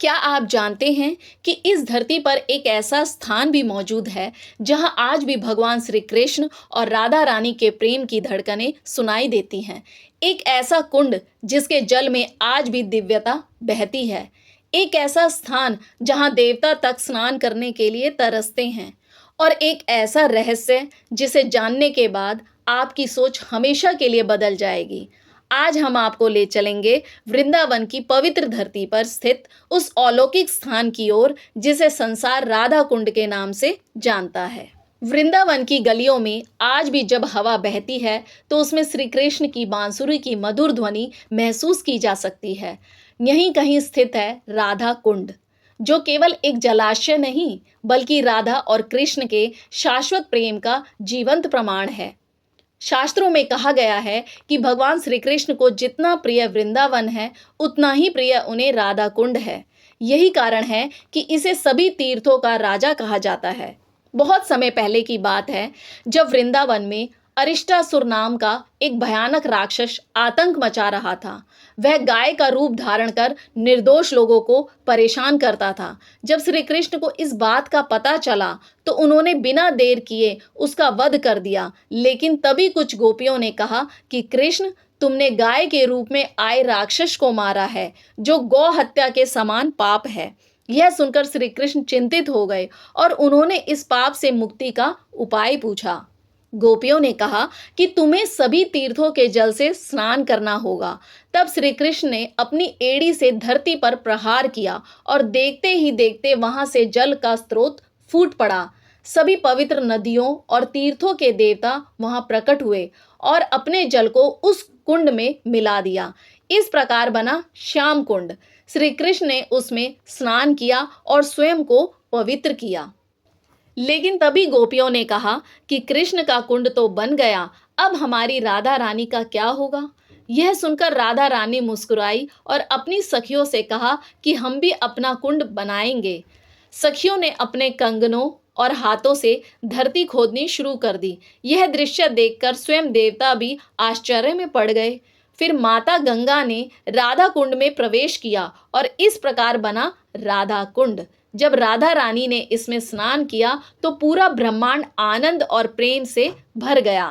क्या आप जानते हैं कि इस धरती पर एक ऐसा स्थान भी मौजूद है जहां आज भी भगवान श्री कृष्ण और राधा रानी के प्रेम की धड़कनें सुनाई देती हैं। एक ऐसा कुंड जिसके जल में आज भी दिव्यता बहती है। एक ऐसा स्थान जहां देवता तक स्नान करने के लिए तरसते हैं। और एक ऐसा रहस्य जिसे जानने के बाद आपकी सोच हमेशा के लिए बदल जाएगी। आज हम आपको ले चलेंगे वृंदावन की पवित्र धरती पर स्थित उस अलौकिक स्थान की ओर जिसे संसार राधा कुंड के नाम से जानता है। वृंदावन की गलियों में आज भी जब हवा बहती है तो उसमें श्री कृष्ण की बांसुरी की मधुर ध्वनि महसूस की जा सकती है। यहीं कहीं स्थित है राधा कुंड, जो केवल एक जलाशय नहीं बल्कि राधा और कृष्ण के शाश्वत प्रेम का जीवंत प्रमाण है। शास्त्रों में कहा गया है कि भगवान श्री कृष्ण को जितना प्रिय वृंदावन है उतना ही प्रिय उन्हें राधा कुंड है। यही कारण है कि इसे सभी तीर्थों का राजा कहा जाता है। बहुत समय पहले की बात है जब वृंदावन में अरिष्टासुर नाम का एक भयानक राक्षस आतंक मचा रहा था। वह गाय का रूप धारण कर निर्दोष लोगों को परेशान करता था। जब श्री कृष्ण को इस बात का पता चला तो उन्होंने बिना देर किए उसका वध कर दिया। लेकिन तभी कुछ गोपियों ने कहा कि कृष्ण, तुमने गाय के रूप में आए राक्षस को मारा है, जो गौ हत्या के समान पाप है। यह सुनकर श्री कृष्ण चिंतित हो गए और उन्होंने इस पाप से मुक्ति का उपाय पूछा। गोपियों ने कहा कि तुम्हें सभी तीर्थों के जल से स्नान करना होगा। तब श्री कृष्ण ने अपनी एड़ी से धरती पर प्रहार किया और देखते ही देखते वहां से जल का स्रोत फूट पड़ा। सभी पवित्र नदियों और तीर्थों के देवता वहां प्रकट हुए और अपने जल को उस कुंड में मिला दिया। इस प्रकार बना श्याम कुंड। श्री कृष्ण ने उसमें स्नान किया और स्वयं को पवित्र किया। लेकिन तभी गोपियों ने कहा कि कृष्ण का कुंड तो बन गया, अब हमारी राधा रानी का क्या होगा। यह सुनकर राधा रानी मुस्कुराई और अपनी सखियों से कहा कि हम भी अपना कुंड बनाएंगे। सखियों ने अपने कंगनों और हाथों से धरती खोदनी शुरू कर दी। यह दृश्य देखकर स्वयं देवता भी आश्चर्य में पड़ गए। फिर माता गंगा ने राधा कुंड में प्रवेश किया और इस प्रकार बना राधा कुंड। जब राधा रानी ने इसमें स्नान किया तो पूरा ब्रह्मांड आनंद और प्रेम से भर गया।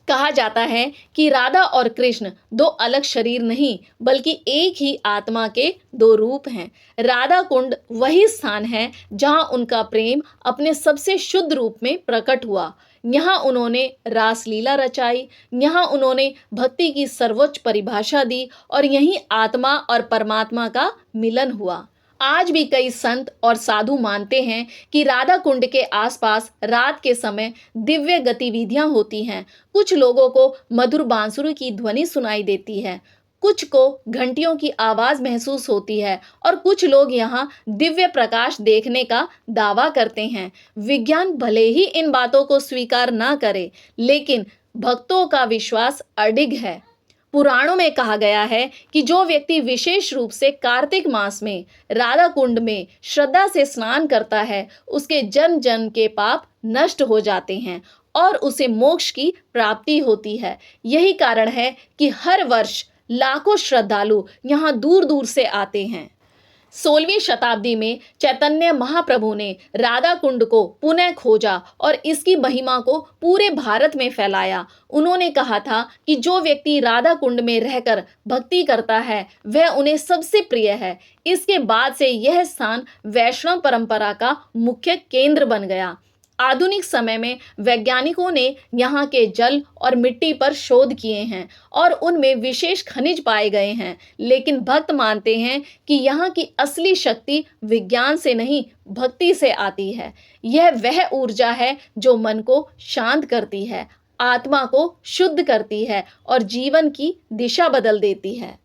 कहा जाता है कि राधा और कृष्ण दो अलग शरीर नहीं बल्कि एक ही आत्मा के दो रूप हैं। राधा कुंड वही स्थान है जहां उनका प्रेम अपने सबसे शुद्ध रूप में प्रकट हुआ। यहाँ उन्होंने रासलीला रचाई, यहाँ उन्होंने भक्ति की सर्वोच्च परिभाषा दी और यहीं आत्मा और परमात्मा का मिलन हुआ। आज भी कई संत और साधु मानते हैं कि राधा कुंड के आसपास रात के समय दिव्य गतिविधियां होती हैं। कुछ लोगों को मधुर बांसुरी की ध्वनि सुनाई देती है, कुछ को घंटियों की आवाज महसूस होती है और कुछ लोग यहाँ दिव्य प्रकाश देखने का दावा करते हैं। विज्ञान भले ही इन बातों को स्वीकार ना करे, लेकिन भक्तों का विश्वास अडिग है। पुराणों में कहा गया है कि जो व्यक्ति विशेष रूप से कार्तिक मास में राधा कुंड में श्रद्धा से स्नान करता है, उसके जन्म जन्म के पाप नष्ट हो जाते हैं और उसे मोक्ष की प्राप्ति होती है। यही कारण है कि हर वर्ष लाखों श्रद्धालु यहाँ दूर दूर से आते हैं। 16वीं शताब्दी में चैतन्य महाप्रभु ने राधा कुंड को पुनः खोजा और इसकी महिमा को पूरे भारत में फैलाया। उन्होंने कहा था कि जो व्यक्ति राधा कुंड में रहकर भक्ति करता है वह उन्हें सबसे प्रिय है। इसके बाद से यह स्थान वैष्णव परंपरा का मुख्य केंद्र बन गया। आधुनिक समय में वैज्ञानिकों ने यहाँ के जल और मिट्टी पर शोध किए हैं और उनमें विशेष खनिज पाए गए हैं। लेकिन भक्त मानते हैं कि यहाँ की असली शक्ति विज्ञान से नहीं, भक्ति से आती है। यह वह ऊर्जा है जो मन को शांत करती है, आत्मा को शुद्ध करती है और जीवन की दिशा बदल देती है।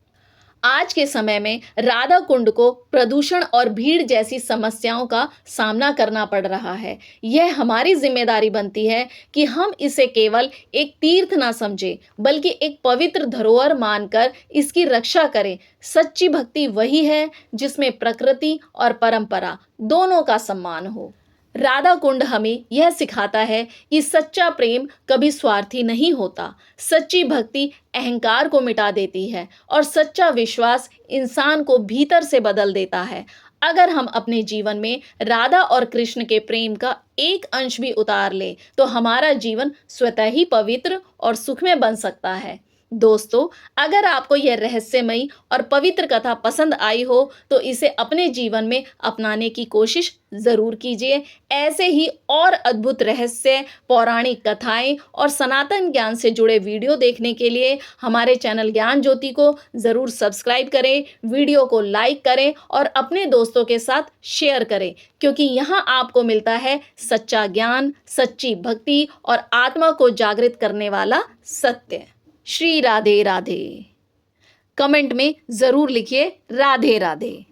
आज के समय में राधा कुंड को प्रदूषण और भीड़ जैसी समस्याओं का सामना करना पड़ रहा है। यह हमारी जिम्मेदारी बनती है कि हम इसे केवल एक तीर्थ ना समझें बल्कि एक पवित्र धरोहर मानकर इसकी रक्षा करें। सच्ची भक्ति वही है जिसमें प्रकृति और परंपरा दोनों का सम्मान हो। राधा कुंड हमें यह सिखाता है कि सच्चा प्रेम कभी स्वार्थी नहीं होता। सच्ची भक्ति अहंकार को मिटा देती है और सच्चा विश्वास इंसान को भीतर से बदल देता है। अगर हम अपने जीवन में राधा और कृष्ण के प्रेम का एक अंश भी उतार लें तो हमारा जीवन स्वतः ही पवित्र और सुखमय बन सकता है। दोस्तों, अगर आपको यह रहस्यमयी और पवित्र कथा पसंद आई हो तो इसे अपने जीवन में अपनाने की कोशिश जरूर कीजिए। ऐसे ही और अद्भुत रहस्य, पौराणिक कथाएं और सनातन ज्ञान से जुड़े वीडियो देखने के लिए हमारे चैनल ज्ञान ज्योति को जरूर सब्सक्राइब करें, वीडियो को लाइक करें और अपने दोस्तों के साथ शेयर करें, क्योंकि यहाँ आपको मिलता है सच्चा ज्ञान, सच्ची भक्ति और आत्मा को जागृत करने वाला सत्य। श्री राधे राधे। कमेंट में जरूर लिखिए राधे राधे।